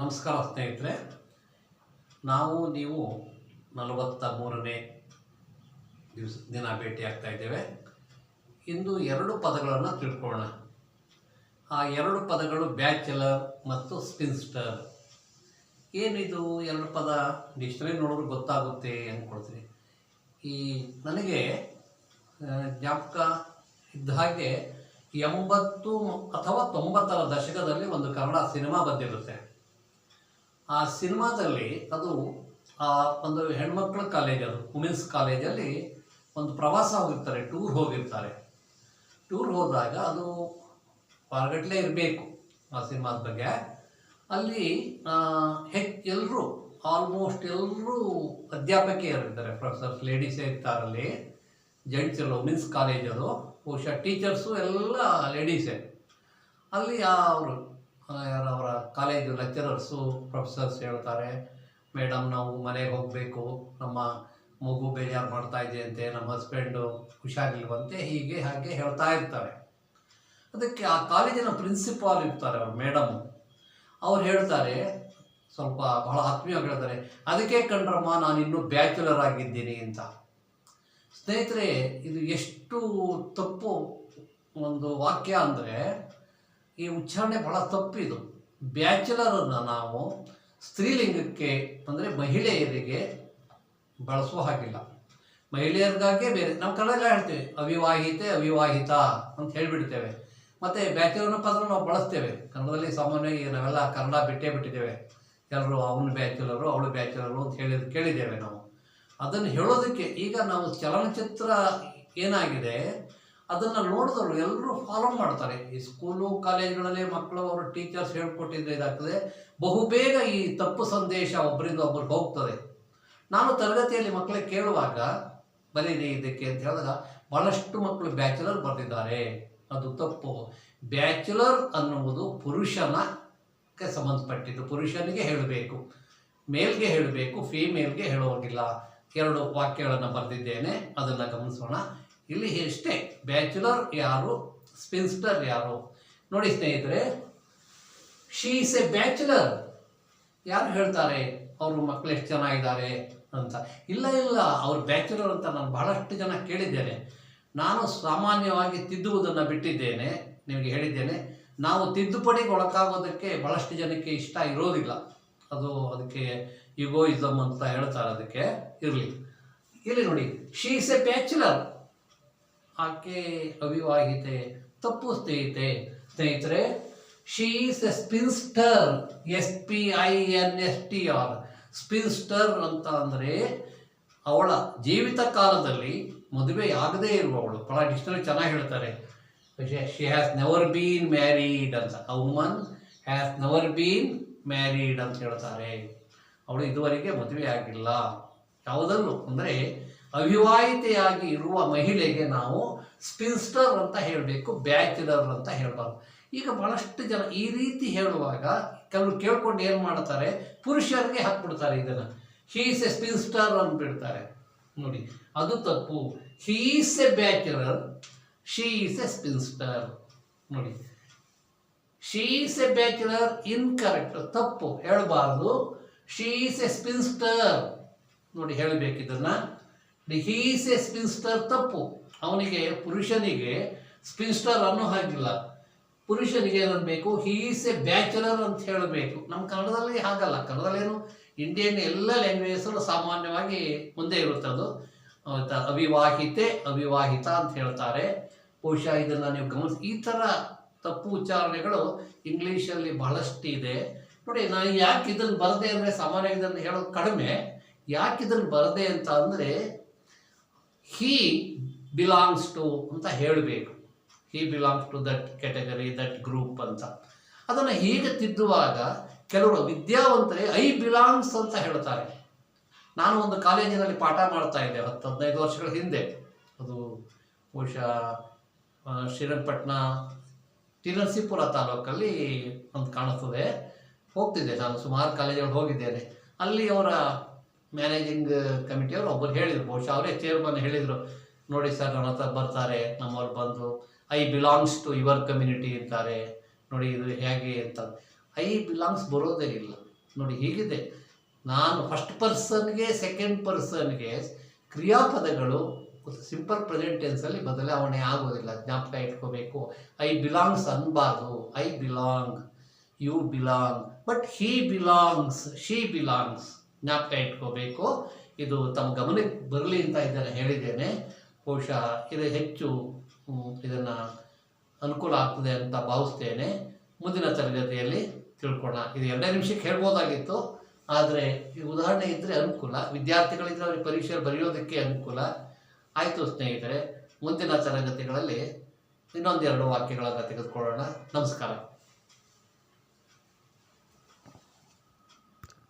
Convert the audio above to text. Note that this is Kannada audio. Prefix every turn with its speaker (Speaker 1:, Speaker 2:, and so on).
Speaker 1: ನಮಸ್ಕಾರ ಸ್ನೇಹಿತರೆ, ನೀವು 43ನೇ ದಿನ ಭೇಟಿಯಾಗ್ತಾ ಇದ್ದೇವೆ. ಇಂದು ಎರಡು ಪದಗಳನ್ನು ತಿಳ್ಕೊಳ್ಳೋಣ. ಆ ಎರಡು ಪದಗಳು ಬ್ಯಾಚಲರ್ ಮತ್ತು ಸ್ಪಿನ್ಸ್ಟರ್. ಏನಿದು ಎರಡು ಪದ? ಡಿಕ್ಷನರಿ ನೋಡಿದ್ರೆ ಗೊತ್ತಾಗುತ್ತೆ ಅಂದ್ಕೊಳ್ತೀನಿ. ನನಗೆ ಜ್ಞಾಪಕ ಇದ್ದ ಹಾಗೆ 80 ಅಥವಾ 90ರ ದಶಕದಲ್ಲಿ ಒಂದು ಕನ್ನಡ ಸಿನಿಮಾ ಬಂದಿರುತ್ತೆ. ಆ ಸಿನಿಮಾದಲ್ಲಿ ಅದು ಒಂದು ಹೆಣ್ಮಕ್ಳ ಕಾಲೇಜ್, ಅದು ವುಮೆನ್ಸ್ ಕಾಲೇಜಲ್ಲಿ ಒಂದು ಪ್ರವಾಸ ಹೋಗಿರ್ತಾರೆ, ಟೂರ್ ಹೋಗಿರ್ತಾರೆ. ಟೂರ್ ಹೋದಾಗ ಅದು ಹೊರಗಟ್ಲೆ ಇರಬೇಕು ಆ ಸಿನಿಮಾದ ಬಗ್ಗೆ. ಅಲ್ಲಿ ಎಲ್ಲರೂ ಆಲ್ಮೋಸ್ಟ್ ಎಲ್ಲರೂ ಅಧ್ಯಾಪಕಿಯರಿರ್ತಾರೆ, ಪ್ರೊಫೆಸರ್ಸ್, ಲೇಡೀಸೇ ಇರ್ತಾರಲ್ಲಿ. ಜೆಂಟ್ಸ್ ಎಲ್ಲ, ವುಮೆನ್ಸ್ ಕಾಲೇಜ್ ಅದು, ಬಹುಶಃ ಟೀಚರ್ಸು ಎಲ್ಲ ಲೇಡೀಸೇ. ಅಲ್ಲಿ ಅವರ ಕಾಲೇಜು ಲೆಕ್ಚರರ್ಸು, ಪ್ರೊಫೆಸರ್ಸ್ ಹೇಳ್ತಾರೆ, ಮೇಡಮ್ ನಾವು ಮನೆಗೆ ಹೋಗಬೇಕು, ನಮ್ಮ ಮಗು ಬೇಜಾರು ಮಾಡ್ತಾ ಇದೆಯಂತೆ, ನಮ್ಮ ಹಸ್ಬೆಂಡು ಹುಷಾರಿಲ್ವಂತೆ, ಹೀಗೆ ಹಾಗೆ ಹೇಳ್ತಾ ಇರ್ತಾರೆ. ಅದಕ್ಕೆ ಆ ಕಾಲೇಜಿನ ಪ್ರಿನ್ಸಿಪಾಲ್ ಇರ್ತಾರೆ, ಅವ್ರು ಮೇಡಮ್, ಅವ್ರು ಹೇಳ್ತಾರೆ, ಸ್ವಲ್ಪ ಬಹಳ ಆತ್ಮೀಯವಾಗಿ ಹೇಳ್ತಾರೆ, ಅದಕ್ಕೆ ಕಂಡ್ರಮ್ಮ ನಾನು ಇನ್ನೂ ಬ್ಯಾಚುಲರ್ ಆಗಿದ್ದೀನಿ ಅಂತ. ಸ್ನೇಹಿತರೆ, ಇದು ಎಷ್ಟು ತಪ್ಪು ಒಂದು ವಾಕ್ಯ ಅಂದರೆ, ಈ ಉಚ್ಚಾರಣೆ ಬಹಳ ತಪ್ಪಿದು. ಬ್ಯಾಚುಲರನ್ನು ನಾವು ಸ್ತ್ರೀಲಿಂಗಕ್ಕೆ ಅಂದರೆ ಮಹಿಳೆಯರಿಗೆ ಬಳಸುವ ಹಾಗಿಲ್ಲ. ಮಹಿಳೆಯರಿಗಾಗೆ ಬೇರೆ, ನಾವು ಕನ್ನಡ ಹೇಳ್ತೇವೆ ಅವಿವಾಹಿತೆ, ಅವಿವಾಹಿತ ಅಂತ ಹೇಳಿಬಿಡ್ತೇವೆ. ಮತ್ತು ಬ್ಯಾಚುಲರ್ನ ಪದ ನಾವು ಬಳಸ್ತೇವೆ ಕನ್ನಡದಲ್ಲಿ. ಸಾಮಾನ್ಯವಾಗಿ ನಾವೆಲ್ಲ ಕನ್ನಡ ಬಿಟ್ಟಿದ್ದೇವೆ. ಎಲ್ಲರೂ ಅವನು ಬ್ಯಾಚುಲರು, ಅವಳು ಬ್ಯಾಚುಲರು ಅಂತ ಕೇಳಿದ್ದೇವೆ ನಾವು. ಅದನ್ನು ಹೇಳೋದಕ್ಕೆ ಈಗ ನಾವು ಚಲನಚಿತ್ರ ಏನಾಗಿದೆ ಅದನ್ನು ನೋಡಿದವರು ಎಲ್ಲರೂ ಫಾಲೋ ಮಾಡ್ತಾರೆ. ಈ ಸ್ಕೂಲು ಕಾಲೇಜುಗಳಲ್ಲಿ ಮಕ್ಕಳು ಅವರು ಟೀಚರ್ಸ್ ಹೇಳ್ಕೊಟ್ಟಿದ್ರೆ ಇದಾಗ್ತದೆ. ಬಹುಬೇಗ ಈ ತಪ್ಪು ಸಂದೇಶ ಒಬ್ಬರಿಂದ ಒಬ್ಬರಿಗೆ ಹೋಗ್ತದೆ. ನಾನು ತರಗತಿಯಲ್ಲಿ ಮಕ್ಕಳಿಗೆ ಕೇಳುವಾಗ ಬರೀರಿ ಇದಕ್ಕೆ ಅಂತ ಹೇಳಿದಾಗ ಭಾಳಷ್ಟು ಮಕ್ಕಳು ಬ್ಯಾಚುಲರ್ ಬರೆದಿದ್ದಾರೆ. ಅದು ತಪ್ಪು. ಬ್ಯಾಚುಲರ್ ಅನ್ನುವುದು ಪುರುಷನಕ್ಕೆ ಸಂಬಂಧಪಟ್ಟಿದ್ದು, ಪುರುಷನಿಗೆ ಹೇಳಬೇಕು, ಮೇಲ್ಗೆ ಹೇಳಬೇಕು, ಫೀಮೇಲ್ಗೆ ಹೇಳೋಗಿಲ್ಲ. ಎರಡು ವಾಕ್ಯಗಳನ್ನು ಬರೆದಿದ್ದೇನೆ, ಅದನ್ನು ಗಮನಿಸೋಣ. ಇಲ್ಲಿ ಎಷ್ಟೇ ಬ್ಯಾಚುಲರ್ ಯಾರು, ಸ್ಪಿನ್ಸ್ಟರ್ ಯಾರು ನೋಡಿ ಸ್ನೇಹಿತರೆ. She is a bachelor. ಯಾರು ಹೇಳ್ತಾರೆ ಅವರು ಮಕ್ಕಳು ಎಷ್ಟು ಚೆನ್ನಾಗಿದ್ದಾರೆ ಅಂತ? ಇಲ್ಲ, ಅವ್ರು ಬ್ಯಾಚುಲರ್ ಅಂತ ನಾನು ಬಹಳಷ್ಟು ಜನ ಕೇಳಿದ್ದೇನೆ. ನಾನು ಸಾಮಾನ್ಯವಾಗಿ ತಿದ್ದುವುದನ್ನು ಬಿಟ್ಟಿದ್ದೇನೆ, ನಿಮಗೆ ಹೇಳಿದ್ದೇನೆ. ನಾವು ತಿದ್ದುಪಡಿಗೆ ಒಳಗಾಗೋದಕ್ಕೆ ಬಹಳಷ್ಟು ಜನಕ್ಕೆ ಇಷ್ಟ ಇರೋದಿಲ್ಲ. ಅದಕ್ಕೆ ಯುಗೋಯಿಸಮ್ ಅಂತ ಹೇಳ್ತಾರೆ, ಅದಕ್ಕೆ ಇರಲಿ. ಇಲ್ಲಿ ನೋಡಿ, ಶಿ ಈಸ್ ಎ ಬ್ಯಾಚುಲರ್, ಆಕೆ ಅವಿವಾಹಿತೆ. ತಪ್ಪು ಸ್ನೇಹಿತರೆ. She is a ಸ್ಪಿನ್ಸ್ಟರ್, SPINSTR. ಸ್ಪಿನ್ಸ್ಟರ್ ಅಂತ ಅಂದರೆ ಅವಳ ಜೀವಿತ ಕಾಲದಲ್ಲಿ ಮದುವೆಯಾಗದೇ ಇರುವವಳು. ಬಹಳ ಡಿಕ್ಷನರಿ ಚೆನ್ನಾಗಿ ಹೇಳ್ತಾರೆ. She has never been married ಅಂತ. A woman has never been married ಅಂತ ಹೇಳ್ತಾರೆ. ಅವಳು ಇದುವರೆಗೆ ಮದುವೆ ಆಗಿಲ್ಲ. ಯಾವುದಲ್ಲೂ ಅಂದರೆ ಅವಿವಾಹಿತೆಯಾಗಿ ಇರುವ ಮಹಿಳೆಗೆ ನಾವು ಸ್ಪಿನ್ಸ್ಟರ್ ಅಂತ ಹೇಳಬೇಕು, ಬ್ಯಾಚುಲರ್ ಅಂತ ಹೇಳಬಾರ್ದು. ಈಗ ಬಹಳಷ್ಟು ಜನ ಈ ರೀತಿ ಹೇಳುವಾಗ ಕೆಲವರು ಕೇಳ್ಕೊಂಡು ಏನು ಮಾಡ್ತಾರೆ, ಪುರುಷರಿಗೆ ಹಾಕ್ಬಿಡ್ತಾರೆ ಇದನ್ನು. ಹೀ ಈಸ್ ಎ ಸ್ಪಿನ್ಸ್ಟರ್ ಅಂದ್ಬಿಡ್ತಾರೆ. ನೋಡಿ, ಅದು ತಪ್ಪು. He is a bachelor, she is a spinster. ನೋಡಿ, she is a bachelor incorrect, ತಪ್ಪು, ಹೇಳಬಾರ್ದು. ಶಿ ಈಸ್ ಎ ಸ್ಪಿನ್ಸ್ಟರ್ ನೋಡಿ ಹೇಳಬೇಕಿದ್ದನ್ನು. ಹೀ ಈಸ್ ಎ ಸ್ಪಿನ್ಸ್ಟರ್ ತಪ್ಪು. ಅವನಿಗೆ, ಪುರುಷನಿಗೆ ಸ್ಪಿನ್ಸ್ಟರ್ ಅನ್ನೋ ಹಾಗಿಲ್ಲ. ಪುರುಷನಿಗೆ ಏನಬೇಕು, ಹೀ ಈಸ್ ಎ ಬ್ಯಾಚುಲರ್ ಅಂತ ಹೇಳಬೇಕು. ನಮ್ಮ ಕನ್ನಡದಲ್ಲಿ ಹಾಗಲ್ಲ. ಕನ್ನಡದಲ್ಲೇನು, ಇಂಡಿಯನ್ ಎಲ್ಲ ಲ್ಯಾಂಗ್ವೇಜಸ್ಸು ಸಾಮಾನ್ಯವಾಗಿ ಮುಂದೆ ಇರುತ್ತದು. ಅವಿವಾಹಿತೆ, ಅವಿವಾಹಿತ ಅಂತ ಹೇಳ್ತಾರೆ. ಬಹುಶಃ ಇದನ್ನು ನೀವು ಗಮನಿಸಿ. ಈ ಥರ ತಪ್ಪು ಉಚ್ಚಾರಣೆಗಳು ಇಂಗ್ಲೀಷಲ್ಲಿ ಬಹಳಷ್ಟು ಇದೆ. ನೋಡಿ, ನಾನು ಯಾಕೆ ಇದನ್ನು ಬರದೆ ಅಂದರೆ, ಸಾಮಾನ್ಯ ಇದನ್ನು ಹೇಳೋದು ಕಡಿಮೆ. ಯಾಕೆ ಇದನ್ನು ಬರದೆ ಅಂತ ಅಂದರೆ, ಹೀ ಬಿಲಾಂಗ್ಸ್ ಟು ಅಂತ ಹೇಳಬೇಕು. He belongs to that category, that group ಅಂತ. ಅದನ್ನು ಹೀಗೆ ತಿದ್ದುವಾಗ ಕೆಲವರು ವಿದ್ಯಾವಂತರೇ ಐ ಬಿಲಾಂಗ್ಸ್ ಅಂತ ಹೇಳ್ತಾರೆ. ನಾನು ಒಂದು ಕಾಲೇಜಿನಲ್ಲಿ ಪಾಠ ಮಾಡ್ತಾ ಇದ್ದೆ 10-15 ವರ್ಷಗಳ ಹಿಂದೆ. ಅದು ಬಹುಶಃ ಶ್ರೀರಂಗಪಟ್ಟಣ, ಟಿ ನರಸೀಪುರ ತಾಲೂಕಲ್ಲಿ ಒಂದು ಕಾಣಿಸ್ತದೆ. ಹೋಗ್ತಿದ್ದೆ ನಾನು, ಸುಮಾರು ಕಾಲೇಜಲ್ಲಿ ಹೋಗಿದ್ದೇನೆ. ಅಲ್ಲಿ ಅವರ ಮ್ಯಾನೇಜಿಂಗ್ ಕಮಿಟಿಯವರು ಒಬ್ಬರು ಹೇಳಿದರು, ಬಹುಶಃ ಅವರೇ ಚೇರ್ಮನ್ ಹೇಳಿದರು, ನೋಡಿ ಸರ್, ನನ್ನ ಹತ್ರ ಬರ್ತಾರೆ ನಮ್ಮವ್ರು ಬಂದು, I belongs to your community ಅಂತಾರೆ, ನೋಡಿ ಇದು ಹೇಗೆ ಅಂತ. ಐ ಬಿಲಾಂಗ್ಸ್ ಬರೋದೇ ಇಲ್ಲ. ನೋಡಿ ಹೀಗಿದೆ. ನಾನು ಫಸ್ಟ್ ಪರ್ಸನ್ಗೆ ಸೆಕೆಂಡ್ ಪರ್ಸನ್ಗೆ ಕ್ರಿಯಾಪದಗಳು ಸಿಂಪಲ್ ಪ್ರೆಸೆಂಟ್ ಟೆನ್ಸಲ್ಲಿ ಬದಲಾವಣೆ ಆಗೋದಿಲ್ಲ, ಜ್ಞಾಪಕ ಇಟ್ಕೋಬೇಕು. ಐ ಬಿಲಾಂಗ್ಸ್ ಅನ್ಬಾರ್ದು, I belong, you belong, but he belongs, she belongs, ಜ್ಞಾಪಕ ಇಟ್ಕೋಬೇಕು. ಇದು ತಮ್ಮ ಗಮನಕ್ಕೆ ಬರಲಿ ಅಂತ ಇದನ್ನು ಹೇಳಿದ್ದೇನೆ. ಬಹುಶಃ ಇದು ಹೆಚ್ಚು ಇದನ್ನು ಅನುಕೂಲ ಆಗ್ತದೆ ಅಂತ ಭಾವಿಸ್ತೇನೆ. ಮುಂದಿನ ತರಗತಿಯಲ್ಲಿ ತಿಳ್ಕೊಳ್ಳೋಣ. ಇದು 2 ನಿಮಿಷಕ್ಕೆ ಹೇಳ್ಬೋದಾಗಿತ್ತು, ಆದರೆ ಈ ಉದಾಹರಣೆ ಇದ್ದರೆ ಅನುಕೂಲ, ವಿದ್ಯಾರ್ಥಿಗಳಿದ್ರೆ ಅವ್ರಿಗೆ ಪರೀಕ್ಷೆಯಲ್ಲಿ ಬರೆಯೋದಕ್ಕೆ ಅನುಕೂಲ ಆಯಿತು. ಸ್ನೇಹಿತರೆ, ಮುಂದಿನ ತರಗತಿಗಳಲ್ಲಿ ಇನ್ನೊಂದೆರಡು ವಾಕ್ಯಗಳನ್ನು ತೆಗೆದುಕೊಳ್ಳೋಣ. ನಮಸ್ಕಾರ.